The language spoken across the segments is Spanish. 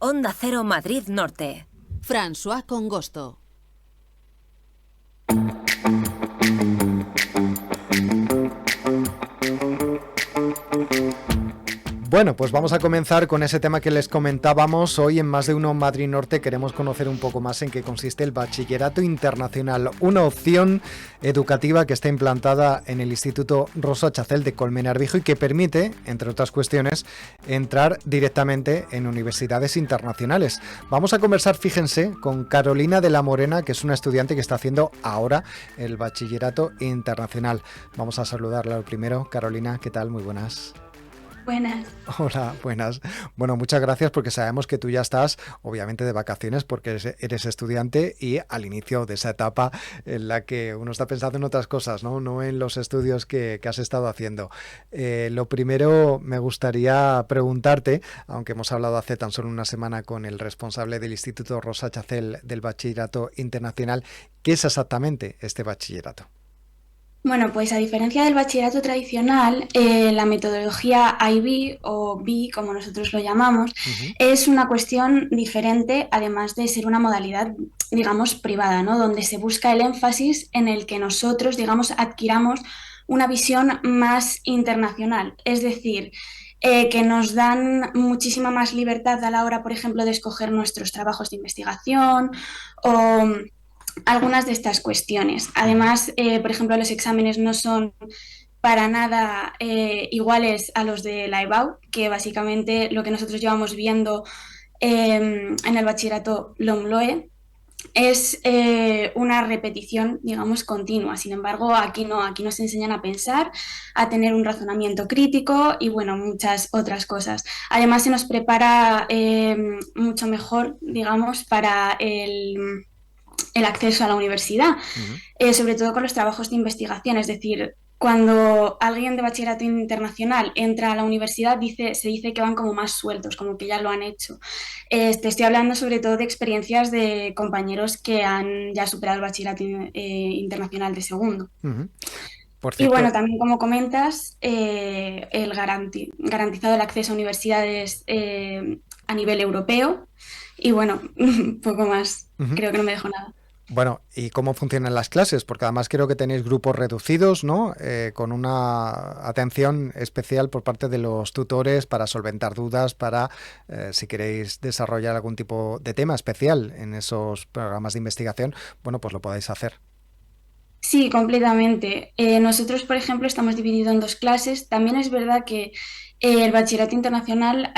Onda Cero Madrid Norte. François Congosto. Bueno, pues vamos a comenzar con ese tema que les comentábamos. Hoy en Más de Uno Madrid Norte queremos conocer un poco más en qué consiste el Bachillerato Internacional, una opción educativa que está implantada en el Instituto Rosa Chacel de Colmenar Viejo y que permite, entre otras cuestiones, entrar directamente en universidades internacionales. Vamos a conversar, fíjense, con Carolina de la Morena, que es una estudiante que está haciendo ahora el Bachillerato Internacional. Vamos a saludarla lo primero. Carolina, ¿qué tal? Muy buenas. Buenas. Hola, buenas. Bueno, muchas gracias porque sabemos que tú ya estás, obviamente, de vacaciones porque eres estudiante y al inicio de esa etapa en la que uno está pensando en otras cosas, no en los estudios que has estado haciendo. Lo primero me gustaría preguntarte, aunque hemos hablado hace tan solo una semana con el responsable del Instituto Rosa Chacel del Bachillerato Internacional, ¿qué es exactamente este bachillerato? Bueno, pues a diferencia del bachillerato tradicional, la metodología IB o B, como nosotros lo llamamos, es una cuestión diferente, además de ser una modalidad, digamos, privada, ¿no? Donde se busca el énfasis en el que nosotros, digamos, adquiramos una visión más internacional. Es decir, que nos dan muchísima más libertad a la hora, por ejemplo, de escoger nuestros trabajos de investigación o algunas de estas cuestiones. Además, por ejemplo, los exámenes no son para nada iguales a los de la EBAU, que básicamente lo que nosotros llevamos viendo en el bachillerato LOMLOE es una repetición, digamos, continua. Sin embargo, aquí nos enseñan a pensar, a tener un razonamiento crítico y, bueno, muchas otras cosas. Además, se nos prepara mucho mejor, digamos, para el acceso a la universidad, sobre todo con los trabajos de investigación. Es decir, cuando alguien de bachillerato internacional entra a la universidad, se dice que van como más sueltos, como que ya lo han hecho. Te estoy hablando sobre todo de experiencias de compañeros que han ya superado el bachillerato internacional de segundo. Por cierto, y bueno, también como comentas, el garantizado el acceso a universidades a nivel europeo. Y bueno, poco más. Creo que no me dejo nada. Bueno, ¿y cómo funcionan las clases? Porque además creo que tenéis grupos reducidos, ¿no? Con una atención especial por parte de los tutores para solventar dudas, para, si queréis desarrollar algún tipo de tema especial en esos programas de investigación, bueno, pues lo podáis hacer. Sí, completamente. Nosotros, por ejemplo, estamos divididos en dos clases. También es verdad que el bachillerato internacional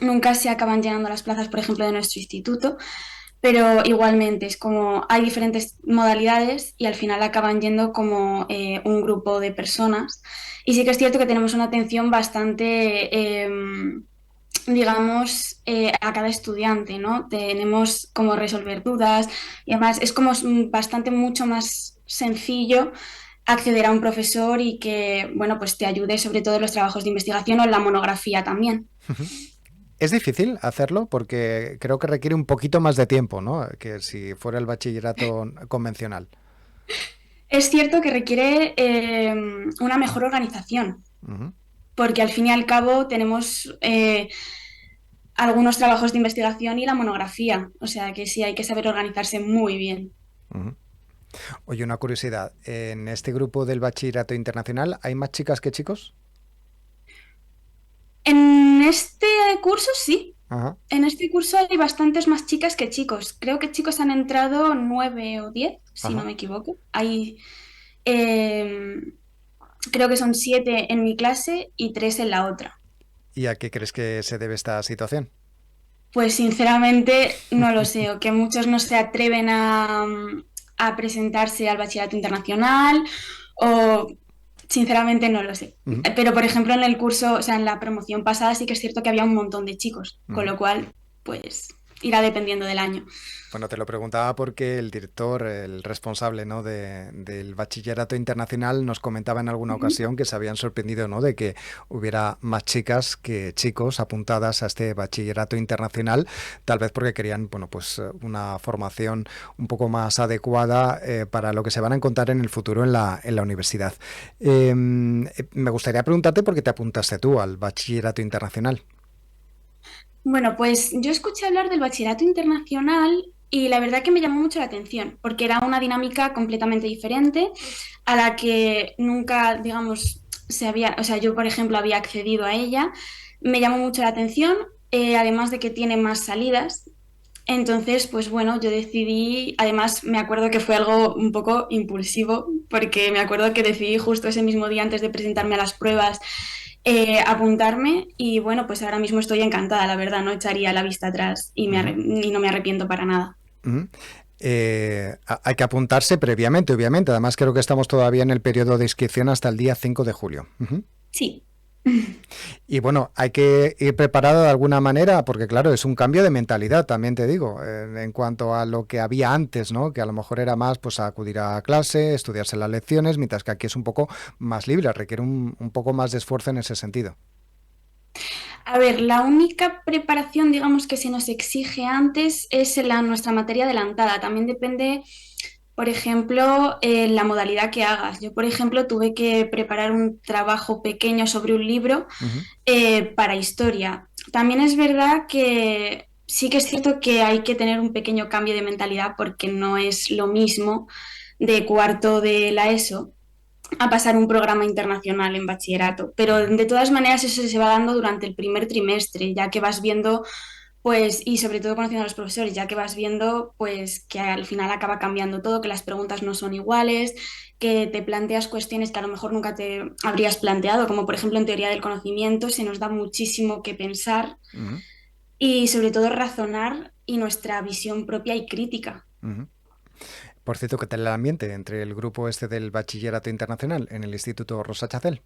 nunca se acaban llenando las plazas, por ejemplo, de nuestro instituto, pero igualmente es como hay diferentes modalidades y al final acaban yendo como un grupo de personas. Y sí que es cierto que tenemos una atención bastante, digamos, a cada estudiante, ¿no? Tenemos como resolver dudas y además es como bastante mucho más sencillo acceder a un profesor y que, bueno, pues te ayude sobre todo en los trabajos de investigación o en la monografía también. Es difícil hacerlo porque creo que requiere un poquito más de tiempo, ¿no? Que si fuera el bachillerato convencional. Es cierto que requiere una mejor organización, porque al fin y al cabo tenemos algunos trabajos de investigación y la monografía, o sea que sí hay que saber organizarse muy bien. Oye, una curiosidad, ¿en este grupo del bachillerato internacional hay más chicas que chicos? En este curso sí. Ajá. En este curso hay bastantes más chicas que chicos. Creo que chicos han entrado 9 o 10, si no me equivoco. Hay, creo que son 7 en mi clase y 3 en la otra. ¿Y a qué crees que se debe esta situación? Pues sinceramente no lo sé, o que muchos no se atreven a presentarse al bachillerato internacional, o sinceramente no lo sé. Pero por ejemplo en el curso, o sea, en la promoción pasada sí que es cierto que había un montón de chicos, con lo cual pues irá dependiendo del año. Bueno, te lo preguntaba porque el director, el responsable, ¿no? del bachillerato internacional nos comentaba en alguna ocasión que se habían sorprendido, ¿no? De que hubiera más chicas que chicos apuntadas a este bachillerato internacional, tal vez porque querían, bueno, pues una formación un poco más adecuada para lo que se van a encontrar en el futuro en la universidad. Me gustaría preguntarte por qué te apuntaste tú al bachillerato internacional. Bueno, pues yo escuché hablar del bachillerato internacional y la verdad que me llamó mucho la atención, porque era una dinámica completamente diferente a la que nunca, digamos, o sea, yo por ejemplo había accedido a ella. Me llamó mucho la atención, además de que tiene más salidas. Entonces, pues bueno, yo decidí, además me acuerdo que fue algo un poco impulsivo, porque me acuerdo que decidí justo ese mismo día antes de presentarme a las pruebas apuntarme y bueno, pues ahora mismo estoy encantada, la verdad, no echaría la vista atrás y, Ujú, y no me arrepiento para nada. ujú. Hay que apuntarse previamente, obviamente. Además, creo que estamos todavía en el periodo de inscripción hasta el día 5 de julio. Ujú. Sí. Y bueno, hay que ir preparado de alguna manera, porque claro, es un cambio de mentalidad, también te digo, en cuanto a lo que había antes, ¿no? Que a lo mejor era más pues acudir a clase, estudiarse las lecciones, mientras que aquí es un poco más libre, requiere un poco más de esfuerzo en ese sentido. A ver, la única preparación, digamos, que se nos exige antes es nuestra materia adelantada. También depende, por ejemplo, la modalidad que hagas. Yo, por ejemplo, tuve que preparar un trabajo pequeño sobre un libro Ujú, para historia. También es verdad que sí que es cierto que hay que tener un pequeño cambio de mentalidad porque no es lo mismo de cuarto de la ESO a pasar un programa internacional en bachillerato. Pero ujú, de todas maneras eso se va dando durante el primer trimestre, ya que vas viendo, pues, y sobre todo conociendo a los profesores, ya que vas viendo, pues, que al final acaba cambiando todo, que las preguntas no son iguales, que te planteas cuestiones que a lo mejor nunca te habrías planteado, como por ejemplo en teoría del conocimiento, se nos da muchísimo que pensar ujú, y sobre todo razonar y nuestra visión propia y crítica. ujú. Por cierto, ¿qué tal el ambiente entre el grupo este del Bachillerato Internacional en el Instituto Rosa Chacel?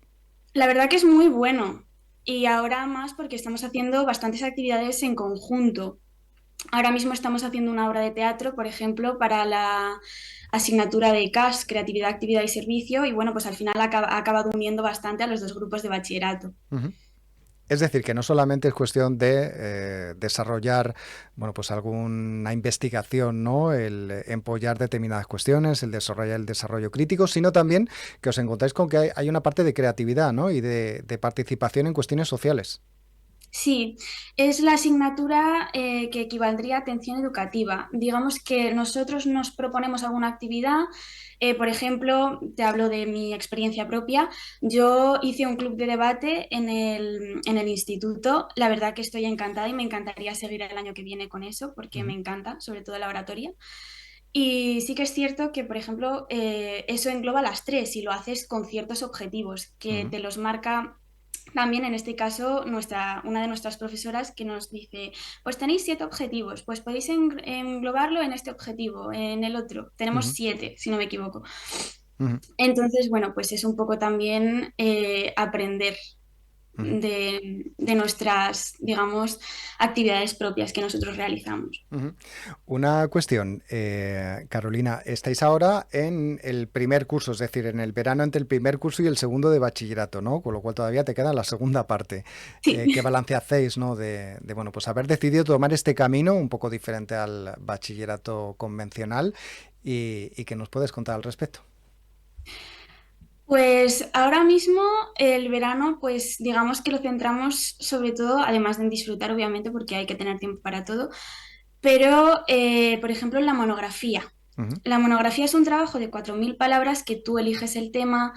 La verdad que es muy bueno y ahora más porque estamos haciendo bastantes actividades en conjunto. Ahora mismo estamos haciendo una obra de teatro, por ejemplo, para la asignatura de CAS, Creatividad, Actividad y Servicio, y bueno, pues al final ha acabado uniendo bastante a los dos grupos de bachillerato. Ujú. Es decir, que no solamente es cuestión de desarrollar, bueno, pues alguna investigación, ¿no? El empollar determinadas cuestiones, el desarrollar el desarrollo crítico, sino también que os encontráis con que hay una parte de creatividad, ¿no? Y de participación en cuestiones sociales. Sí, es la asignatura que equivaldría a atención educativa. Digamos que nosotros nos proponemos alguna actividad, por ejemplo, te hablo de mi experiencia propia. Yo hice un club de debate en el instituto. La verdad que estoy encantada y me encantaría seguir el año que viene con eso porque me Ujú, encanta, sobre todo la oratoria. Y sí que es cierto que, por ejemplo, eso engloba las tres y lo haces con ciertos objetivos que ujú, te los marca también en este caso una de nuestras profesoras que nos dice, pues tenéis 7 objetivos, pues podéis englobarlo en este objetivo, en el otro. Tenemos ujú, 7, si no me equivoco. ujú, Entonces, bueno, pues es un poco también aprender ujú. de nuestras, digamos, actividades propias que nosotros realizamos. Ujú. Una cuestión, Carolina, estáis ahora en el primer curso, es decir, en el verano entre el primer curso y el segundo de bachillerato, ¿no? Con lo cual todavía te queda la segunda parte. ¿Qué Sí. balance hacéis, ¿no? Bueno, pues haber decidido tomar este camino un poco diferente al bachillerato convencional y que nos puedes contar al respecto. Pues ahora mismo el verano, pues digamos que lo centramos sobre todo, además de en disfrutar, obviamente, porque hay que tener tiempo para todo, pero por ejemplo en la monografía. Ujú, La monografía es un trabajo de 4.000 palabras que tú eliges el tema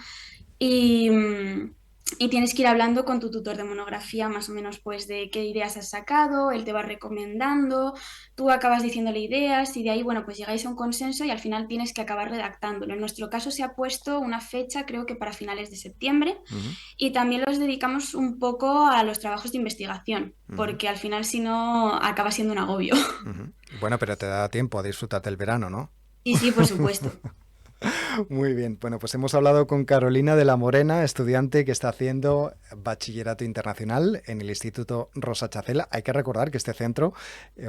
y, y tienes que ir hablando con tu tutor de monografía más o menos pues de qué ideas has sacado, él te va recomendando, tú acabas diciéndole ideas y de ahí, bueno, pues llegáis a un consenso y al final tienes que acabar redactándolo. En nuestro caso se ha puesto una fecha, creo que para finales de septiembre, ujú, y también los dedicamos un poco a los trabajos de investigación, ujú, porque al final si no acaba siendo un agobio. ujú. Bueno, pero te da tiempo a disfrutar del verano, ¿no? Sí, sí, por supuesto. Muy bien, bueno, pues hemos hablado con Carolina de la Morena, estudiante que está haciendo bachillerato internacional en el Instituto Rosa Chacela. Hay que recordar que este centro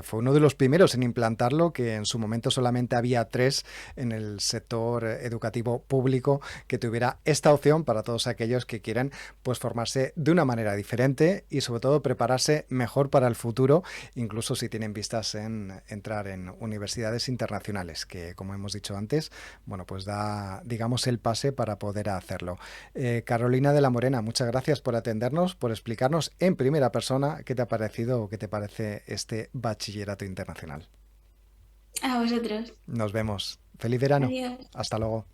fue uno de los primeros en implantarlo, que en su momento solamente había 3 en el sector educativo público que tuviera esta opción para todos aquellos que quieran pues formarse de una manera diferente y sobre todo prepararse mejor para el futuro, incluso si tienen vistas en entrar en universidades internacionales, que como hemos dicho antes, bueno, pues da digamos, el pase para poder hacerlo. Carolina de la Morena, muchas gracias por atendernos, por explicarnos en primera persona qué te ha parecido o qué te parece este bachillerato internacional. A vosotros. Nos vemos. Feliz verano. Adiós. Hasta luego.